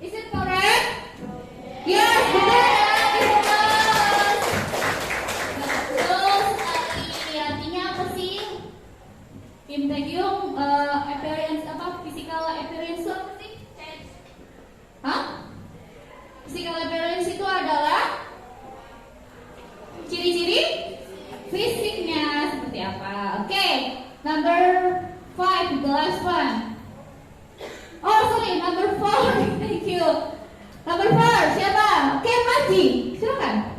Is it correct? Yes, betul ya. Betul sekali. Artinya apa sih? Kim Taehyung appearance apa? Physical appearance itu apa sih? Hah? Physical appearance itu adalah ciri-ciri fisiknya seperti apa? Oke, number 5, the last one. Oh sorry, number 4. Thank you. Number 4, siapa? Oke, Panji, silakan.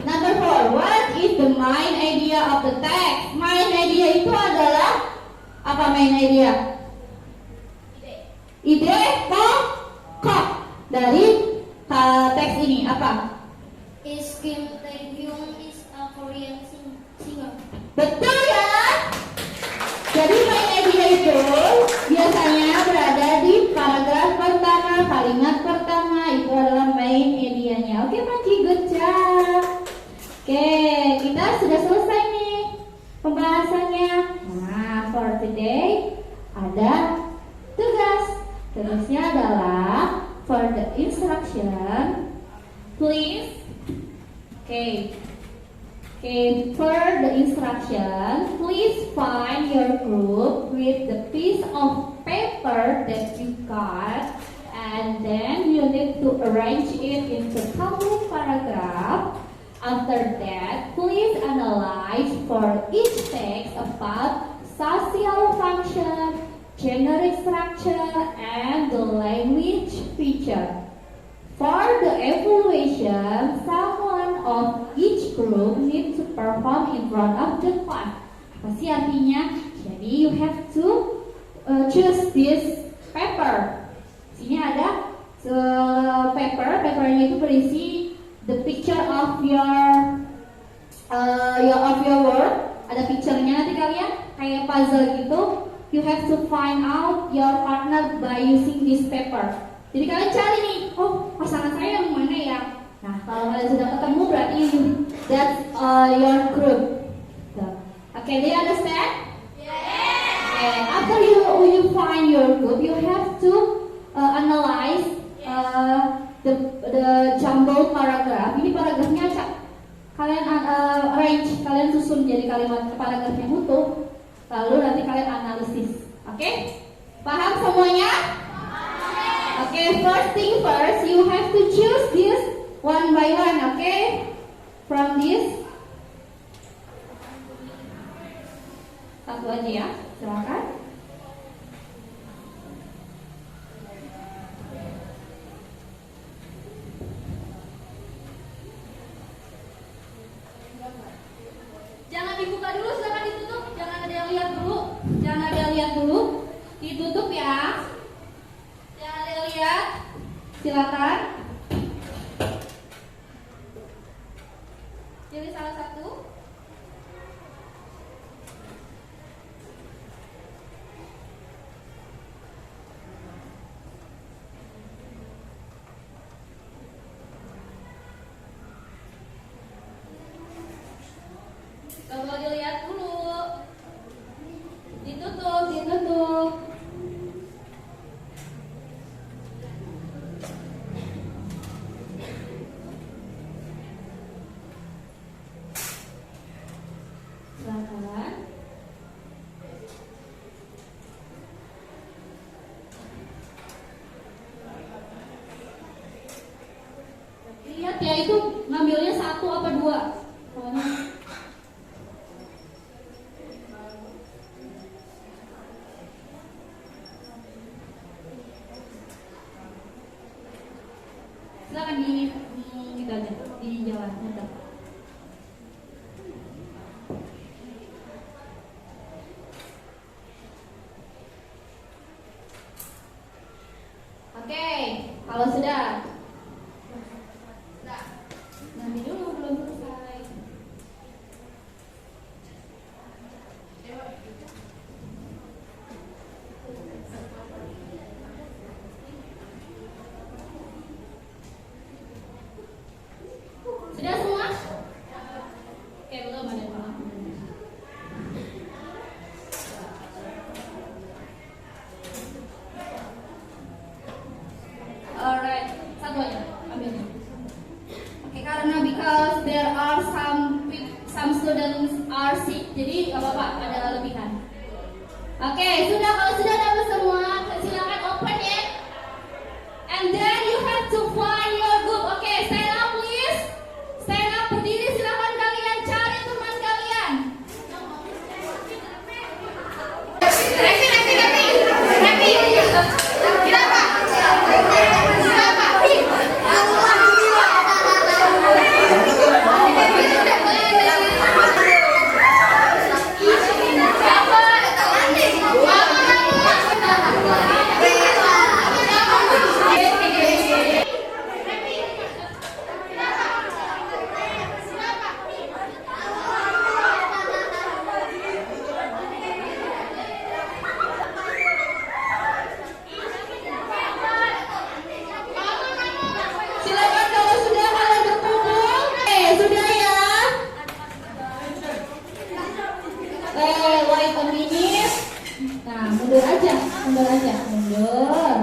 Number 4, what is the main idea of the text? Main idea itu adalah apa main idea? Ide pokok dari teks ini apa?
Is Kim Taehyung is a Korean singer.
Betul ya. Jadi main idea itu biasanya berada di paragraf pertama, kalimat pertama. Itu adalah main idenya. Oke, Panji, good job. Oke, kita sudah selesai nih pembahasannya. Nah, for today ada tugas. Tugasnya adalah for the instruction, please. For the instruction, please find your group with the piece of paper that you got, and then you need to arrange it into complete paragraph. After that, please analyze for each text about social function, generic structure, and the language feature. For the evaluation, someone of each group needs to perform in front of the class. Apa sih artinya? Jadi you have to choose this paper. Sini ada papernya itu berisi the picture of your work. Ada picture-nya, nanti kalian kayak puzzle gitu. You have to find out your partner by using this paper. Jadi kalian cari nih, oh pasangan saya yang mana ya? Nah, kalau kalian sudah ketemu berarti that's your group. Okay, do you understand?
Yeah.
And after you find your group, you have to analyze the jumbled paragraph. Ini paragrafnya kalian arrange, kalian susun jadi kalimat paragraf yang utuh. Lalu nanti kalian analisis. Oke? Paham semuanya? Oke, first thing first, you have to choose this one by one. Oke? From this. Satu aja ya, silakan. Jangan dibuka dulu, silakan ditutup. Jangan ada yang lihat dulu. Jangan ada yang lihat dulu. Ditutup ya. Jangan ada yang lihat. Silakan. Pilih salah satu. Coba dilihat dulu. Ditutup, ditutup. Silakan. Lihat ya, itu ngambilnya satu apa dua. Silakan di gitu aja, di jalan muter. Oke, kalau sudah. Nanti dulu belum selesai. Sudah semua? Oke, belum ada belum. Alright, satu aja, ambilnya. Oke, karena because there are some students are sick, jadi nggak apa-apa, ada lebihan. Oke, sudah, kalau sudah dapat semua, silakan open it. And then you have to find your group. Oke, stand up please. Stand up, berdiri, silakan kalian cari teman kalian. Silakan kalau sudah kalian berkumpul. Sudah ya. Wait a minute. Nah, mundur aja, mundur aja, mundur.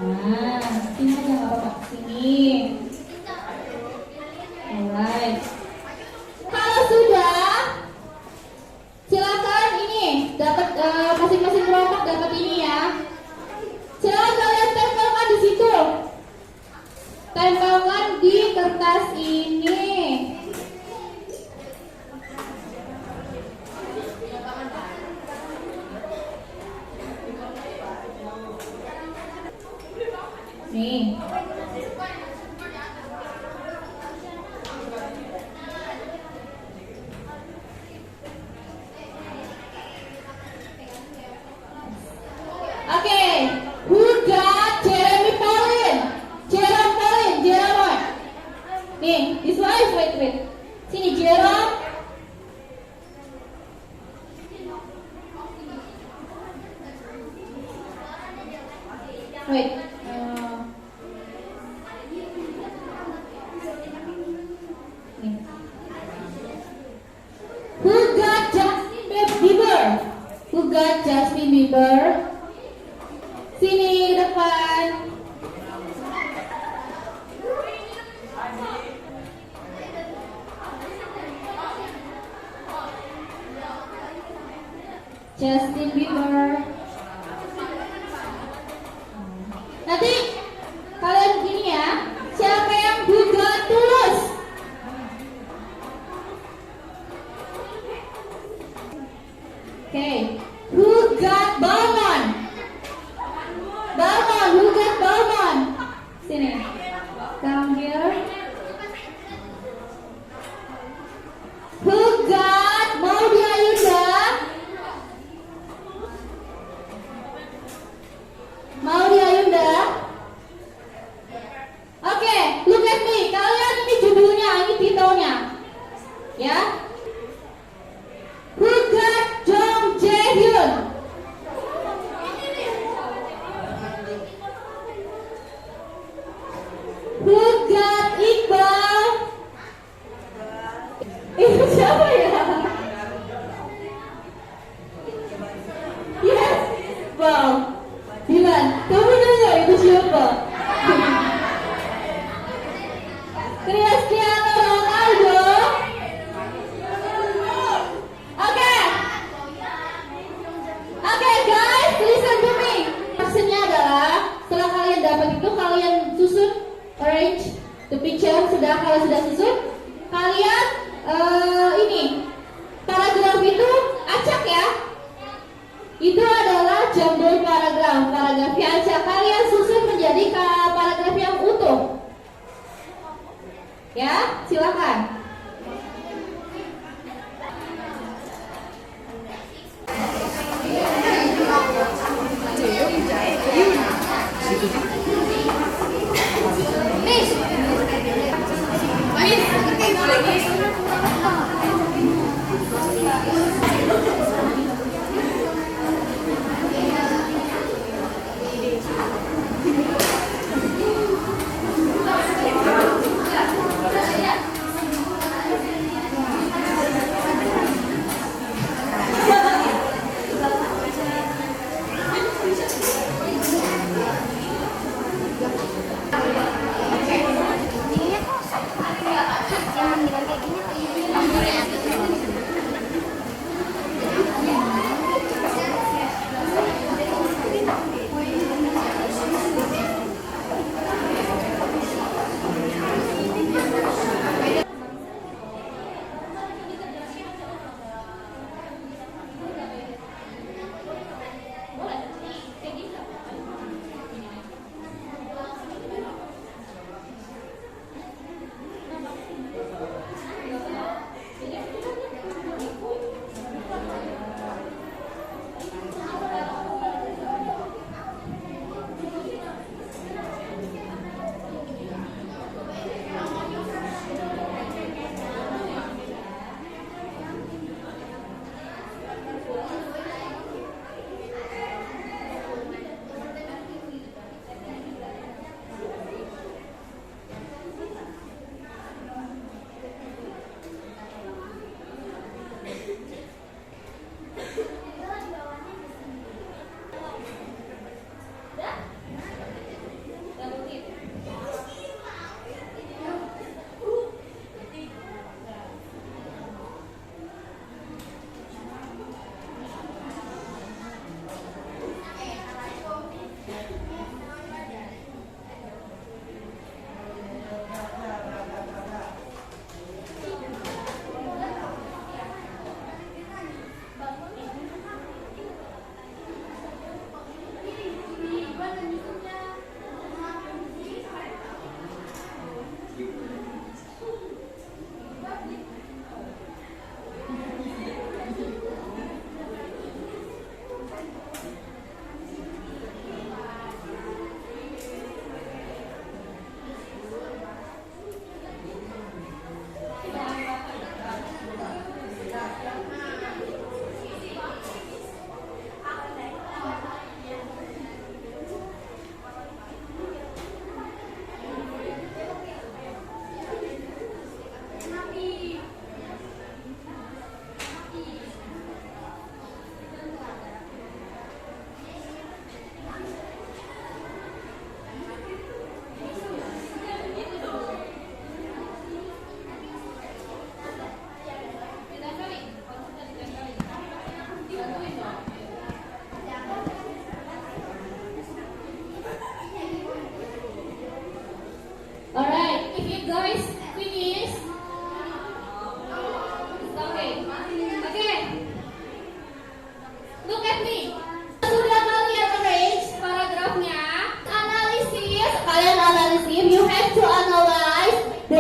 Nah, sini aja nggak apa-apa, sini. Alright. Kalau sudah, silakan ini dapat masing-masing kelompok dapat ini ya. Silakan kalian tempelkan di situ. Tempelkan di kertas ini. Nih. Oke, who got Jeremy Pauline? Jerome Pauline, Jerome. Nih, this one is wait. Sini Jerome. Wait. Nih. Who got Justin Bieber? Who got Justin Bieber. Sini ke depan. Justin Bieber. Nanti kalian gini ya, siapa yang juga tulus? Okay, who got Balmain? Balmain, who got Balmain? Sini, come here. Who got Maudy Ayunda? Maudy Ayunda? Oke, look at me. Kalian ini judulnya, ini titelnya, ya. Who got Jong Jae-hyun? Who got Iqbal? Itu siapa ya? Yes, wow. Dilan, kamu nanya itu siapa? Cristiano Ronaldo. Oke guys, listen to me. Maksudnya adalah setelah kalian dapat itu, kalian susun, arrange the picture. Kalau sudah susun, kalian ini paragraf itu acak ya. Itu adalah jambul paragrafnya acak. Kalian susun menjadi paragraf yang utuh. Ya, silakan.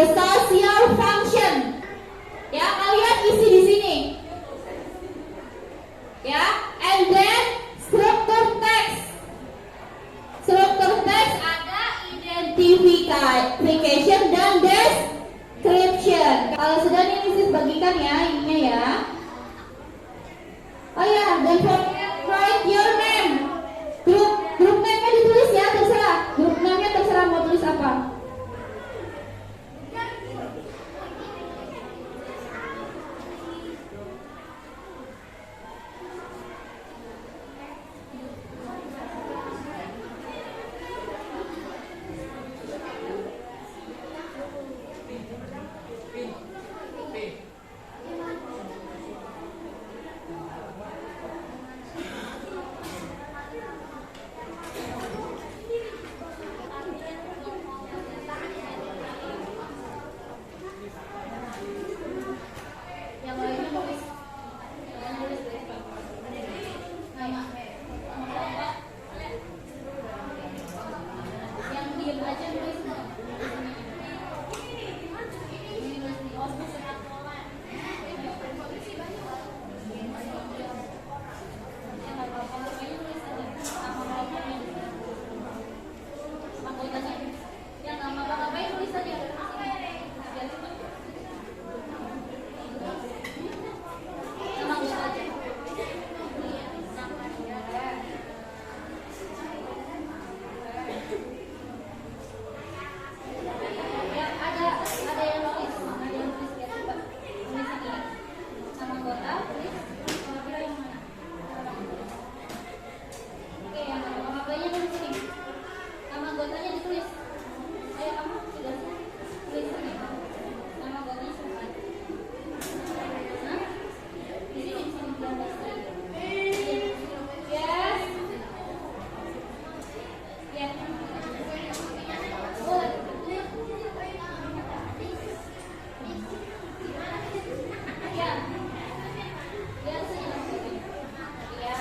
the social function. Ya, kalian isi di sini. Ya, and then struktur teks. Struktur teks ada identification dan description. Kalau sudah nih Mrs. bagikan ya ininya ya. Oh ya, dan write your name. Grup name-nya ditulis ya, terserah. Grup name-nya terserah mau tulis apa.
Yang lainnya tulis. Yang diem aja tulis. Yang nama bang tulis aja. Nama gue aja. Ya, ada yang nulis, ya coba tulis ini. Nama anggota tulis. Kira-kira yang mana? Oke, yang nama bapaknya tulis ini. Nama anggotanya ditulis. Ayo kamu sudah tulis ini. Nama anggotanya siapa? Hah? Di sini Yes. Yes. Boleh. Ya. Ya, sini. Ya.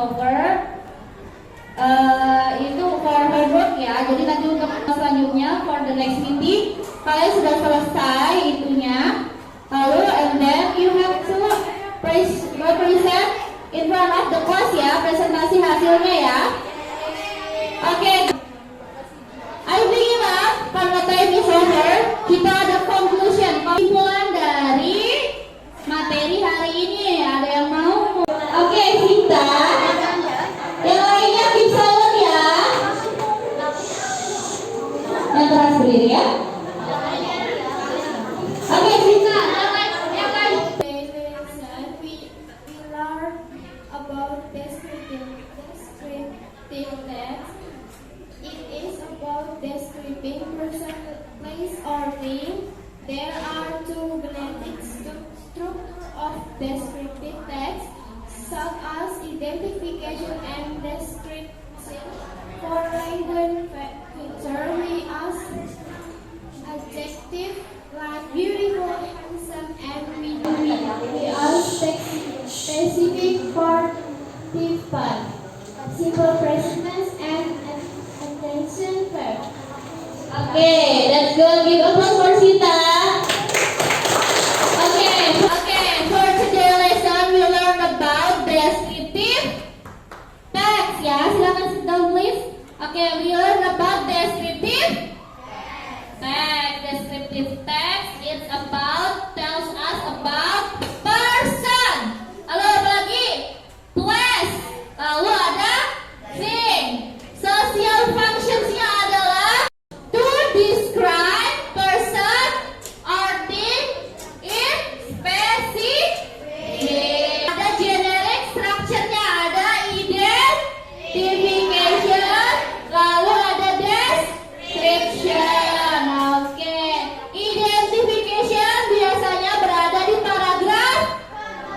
over. Itu for homework ya. Jadi nanti untuk selanjutnya for the next meeting kalian sudah selesai itunya. Lalu and then you have to present in front of the class ya, presentasi hasilnya ya. Oke. I think karena time is over, kita ada conclusion, kesimpulan dari materi hari ini. Ada yang mau? Oke, Vita. Yang lainnya keep silent ya. Yang keras berdiri ya.
text. It is about describing person, place, or thing. There are two basic structures of descriptive text, such as identification and description. For language feature, we ask adjective like beautiful, handsome, and witty. We ask specific participle, simple present tense, and attention verb.
Okay, let's go. Give applause for Sita. Okay. For today's lesson, we learn about descriptive text. Ya, silakan sit down, please. Okay, we learn about descriptive text. Descriptive text it's about tells us about person. Lalu apa lagi? Place. Lalu ada thing. Social functionsnya adalah to describe person or thing in specific. Ada generic structure-nya, ada identification, lalu ada description. Oke, identification biasanya berada di paragraf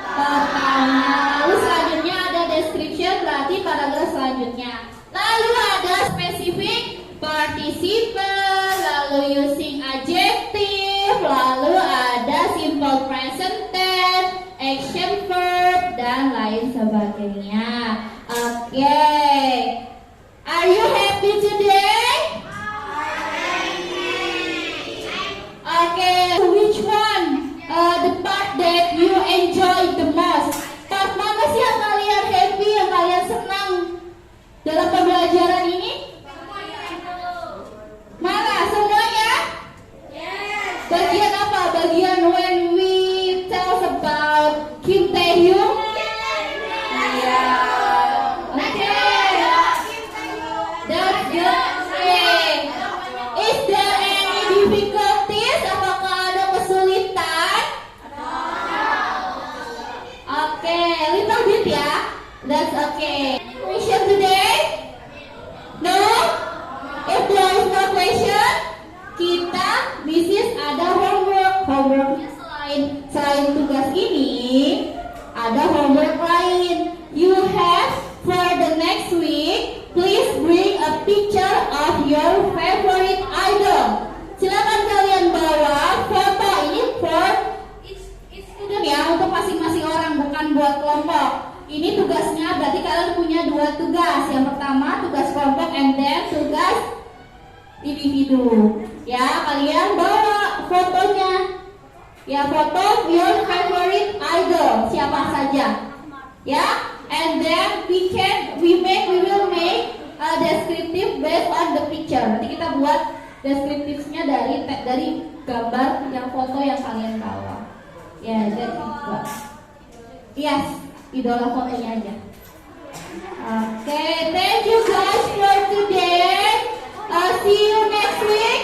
pertama. Lalu selanjutnya ada description, berarti paragraf selanjutnya. Lalu ada specific participle, lalu using adjective, lalu ada simple present tense, action verb, dan lain sebagainya. Oke. Are you happy today? Okay, which one the part that you enjoy the most? Part mana sih yang kalian happy, yang kalian senang dalam pembelajaran ini? Mana? Semuanya? Bagian apa? Bagian when we tell about Kim Taehyung? Iya. Oke. That's good. Okay. Is there any difficulties? Apakah ada kesulitan? Oke, little bit ya. That's okay. Question today? No? If there is no question, this is ada homework. Homeworknya selain tugas ini, ada homework lain. You have for the next week, please bring a picture of your favorite idol. Silakan kalian bawa foto ini for each student ya, untuk masing-masing orang, bukan buat kelompok. Ini tugasnya berarti kalian punya 2 tugas. Yang pertama tugas kelompok and then tugas individu. Ya, kalian bawa fotonya. Ya, foto your favorite idol, siapa saja. Ya, and then we will make a descriptive based on the picture. Nanti kita buat deskriptifnya dari gambar yang foto yang kalian bawa. Ya, jadi yes, idola fotonya aja. Okay, thank you guys for today. See you next week.